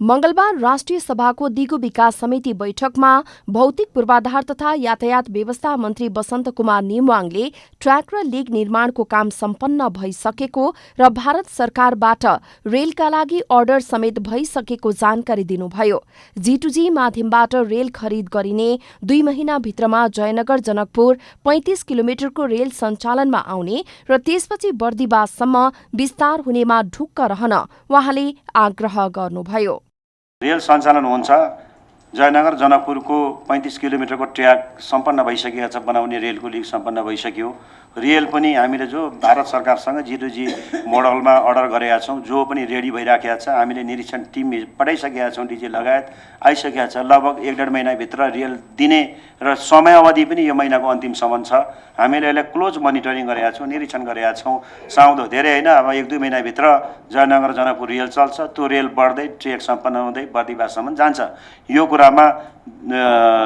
मंगलबार राष्ट्रिय सभाको दिगो विकास समिति बैठकमा भौतिक पूर्वाधार तथा यातायात व्यवस्था मन्त्री बसन्त कुमार नेमवाङले ट्र्याक र लेक निर्माणको काम सम्पन्न भइसकेको र भारत सरकारबाट रेलका लागि अर्डर समेत भइसकेको जानकारी दिनुभयो। G2G माध्यमबाट रेल खरिद गरिने 2 महिनाभित्रमा जयनगर जनकपुर 35 किलोमिटरको रेल सञ्चालनमा आउने र त्यसपछि बर्दिवाससम्म विस्तार हुनेमा ढुक्क रहन उहाँले आग्रह गर्नुभयो। रेल सञ्चालन हुन्छ। जयनगर जनकपुरको 35 किलोमिटरको ट्र्याक सम्पन्न भइसकेको छ, बनाउने रेलको लिग सम्पन्न भइसक्यो। रेल पनि हामीले जो भारत सरकारसँग G2G मोडलमा अर्डर गरेका छौँ, जो पनि रेडी भइराखेका छ। हामीले निरीक्षण टिम पठाइसकेका छौँ, डीजे लगायत आइसकेका छ। लगभग 1-1.5 महिनाभित्र रेल दिने र समयावधि पनि यो महिनाको अन्तिमसम्म छ। हामीले यसलाई क्लोज मोनिटरिङ गरेका छौँ, निरीक्षण गरेका छौँ। साउँदो धेरै होइन, अब 1-2 महिनाभित्र जयनगर जनकपुर रेल चल्छ। त्यो रेल बढ्दै ट्र्याक सम्पन्न हुँदै बर्दिवाससम्म जान्छ। यो कुरामा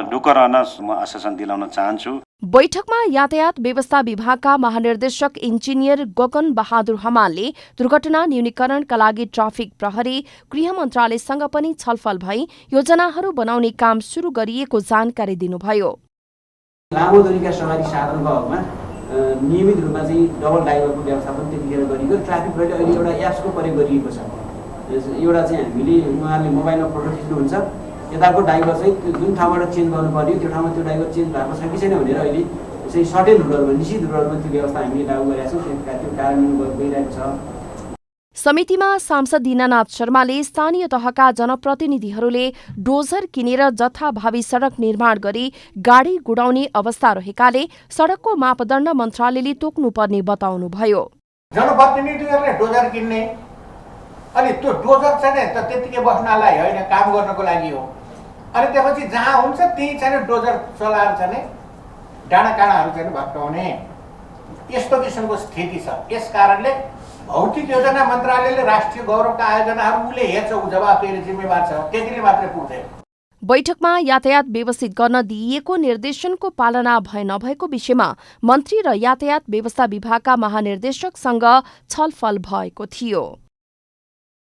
ढुक्क रहन म आश्वासन दिलाउन चाहन्छु। बैठकमा यातायात व्यवस्था विभागका महानिर्देशक इन्जिनियर गगन बहादुर हमालले दुर्घटना न्यूनीकरणका लागि ट्राफिक प्रहरी, गृह मन्त्रालयसँग पनि छलफल भई योजनाहरू बनाउने काम सुरु गरिएको जानकारी दिनुभयो। लामो दूरीका सवारी साधनको हकमा नियमित रूपमा चाहिँ डबल ड्राइभरको व्यवस्थापन त्यतिखेर गरिएको। ट्राफिक प्रहरीले अहिले एउटा एप्सको प्रयोग गरिएको छ। एउटा चाहिँ हामीले उहाँहरूले मोबाइलमा फोटो खिच्नुहुन्छ, यताको ड्राइभर चाहिँ जुन ठाउँबाट चेन्ज गर्नु पर्यो त्यो ठाउँमा त्यो ड्राइभर चेन्ज भएको छ कि छैन भनेर अहिले चाहिँ सर्टेन रुटहरूमा, निश्चित रुटहरूमा त्यो व्यवस्था हामीले लागू गरेका छौँ। त्यो कार्यान्वयन भइरहेको छ। समितिमा सांसद दीनानाथ शर्माले स्थानीय तहका जनप्रतिनिधिहरूले डोजर किनेर जथाभावी सडक निर्माण गरी गाडी गुडाउने अवस्था रहेकाले सडकको मापदण्ड मन्त्रालयले तोक्नुपर्ने बताउनुभयो। जनप्रतिनिधिहरूले डोजर किन्ने, अनि त्यो डोजर चाहिँ त्यतिकै बस्नलाई होइन, काम गर्नको लागि हो। अनि त्यसपछि जहाँ हुन्छ त्यही चाहिँ डोजर चलाएर चाहिँ डाँडा काँडाहरू चाहिँ भत्काउने यस्तो किसिमको स्थिति छ। यस कारणले भौतिक योजना मन्त्रालयले राष्ट्रिय गौरवका आयोजनाहरू उसले हेर्छ, ऊ जवाफदेही जिम्मेवार छ, त्यतिले मात्रै पुग्दैन। बैठकमा यातायात व्यवस्थित गर्न दिइएको निर्देशनको पालना भए नभएको विषयमा मन्त्री र यातायात व्यवस्था विभागका महानिर्देशकसँग छलफल भएको थियो।